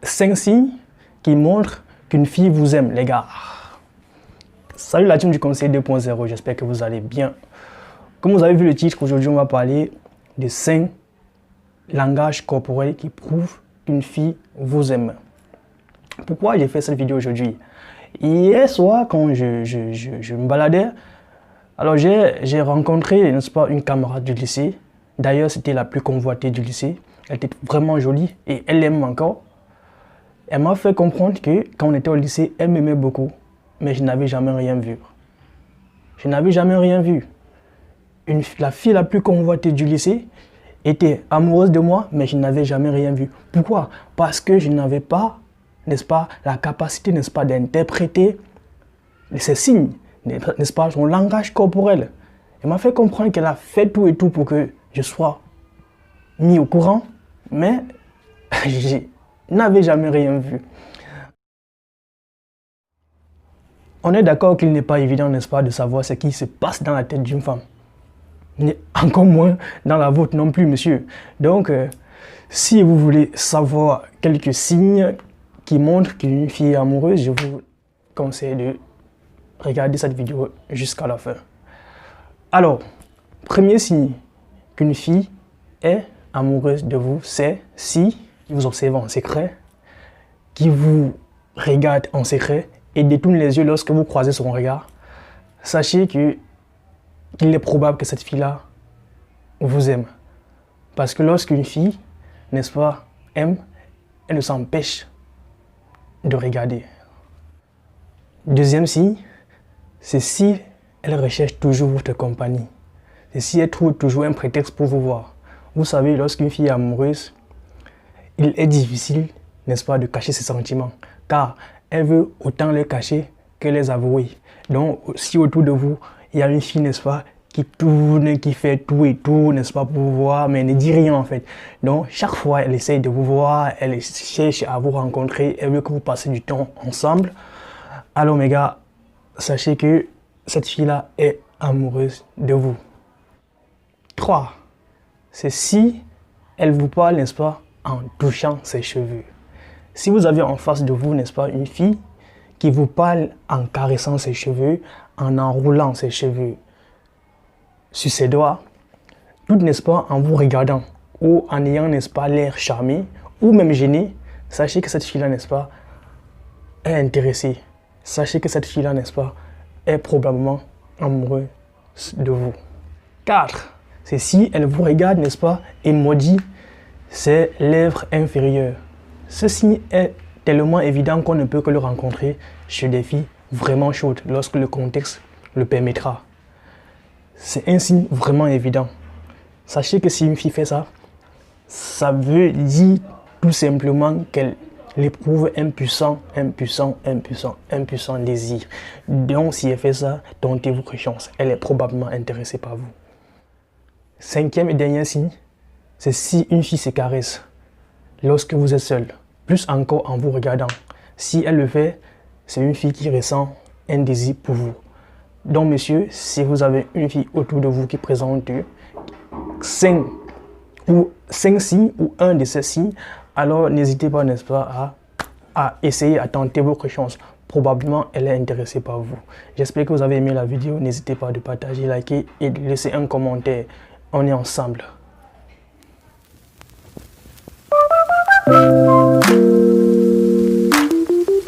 5 signes qui montrent qu'une fille vous aime, les gars. Salut la team du conseil 2.0, j'espère que vous allez bien. Comme vous avez vu le titre, aujourd'hui on va parler de 5 langages corporels qui prouvent qu'une fille vous aime. Pourquoi j'ai fait cette vidéo aujourd'hui? Hier soir, quand je me baladais, alors j'ai rencontré, n'est-ce pas, une camarade du lycée. D'ailleurs, c'était la plus convoitée du lycée. Elle était vraiment jolie et elle l'aime encore. Elle m'a fait comprendre que quand on était au lycée, elle m'aimait beaucoup, mais je n'avais jamais rien vu. Je n'avais jamais rien vu. La fille la plus convoitée du lycée était amoureuse de moi, mais je n'avais jamais rien vu. Pourquoi? Parce que je n'avais pas, n'est-ce pas, la capacité, n'est-ce pas, d'interpréter ces signes, n'est-ce pas, son langage corporel. Elle m'a fait comprendre qu'elle a fait tout et tout pour que je sois mis au courant, mais je n'avais jamais rien vu. On est d'accord qu'il n'est pas évident, n'est-ce pas, de savoir ce qui se passe dans la tête d'une femme. Encore moins dans la vôtre non plus, monsieur. Donc, si vous voulez savoir quelques signes qui montrent qu'une fille est amoureuse, je vous conseille de regarder cette vidéo jusqu'à la fin. Alors, premier signe qu'une fille est amoureuse de vous, c'est si vous observe en secret, qui vous regarde en secret et détourne les yeux lorsque vous croisez son regard. Sachez qu'il est probable que cette fille-là vous aime. Parce que lorsqu'une fille, n'est-ce pas, aime, elle ne s'empêche de regarder. Deuxième signe, c'est si elle recherche toujours votre compagnie. C'est si elle trouve toujours un prétexte pour vous voir. Vous savez, lorsqu'une fille est amoureuse, il est difficile, n'est-ce pas, de cacher ses sentiments. Car elle veut autant les cacher que les avouer. Donc, si autour de vous, il y a une fille, n'est-ce pas, qui tourne, qui fait tout et tout, n'est-ce pas, pour vous voir, mais elle ne dit rien en fait. Donc, chaque fois, elle essaye de vous voir, elle cherche à vous rencontrer, elle veut que vous passiez du temps ensemble. Alors, mes gars, sachez que cette fille-là est amoureuse de vous. 3. C'est si elle vous parle, n'est-ce pas, en touchant ses cheveux. Si vous avez en face de vous, n'est-ce pas, une fille qui vous parle en caressant ses cheveux, en enroulant ses cheveux sur ses doigts, tout, n'est-ce pas, en vous regardant ou en ayant, n'est-ce pas, l'air charmé ou même gêné, sachez que cette fille-là, n'est-ce pas, est intéressée. Sachez que cette fille-là, n'est-ce pas, est probablement amoureuse de vous. 4. C'est si elle vous regarde, n'est-ce pas, et maudit ses lèvres inférieures. Ce signe est tellement évident qu'on ne peut que le rencontrer chez des filles vraiment chaudes lorsque le contexte le permettra. C'est un signe vraiment évident. Sachez que si une fille fait ça, ça veut dire tout simplement qu'elle éprouve un puissant désir. Donc si elle fait ça, tentez-vous que chance. Elle est probablement intéressée par vous. 5e et dernier signe, c'est si une fille se caresse lorsque vous êtes seul, plus encore en vous regardant. Si elle le fait, c'est une fille qui ressent un désir pour vous. Donc, monsieur, si vous avez une fille autour de vous qui présente 5 signes ou un de ces signes, alors n'hésitez pas, n'est-ce pas, à essayer, à tenter votre chance. Probablement, elle est intéressée par vous. J'espère que vous avez aimé la vidéo. N'hésitez pas de partager, liker et de laisser un commentaire. On est ensemble.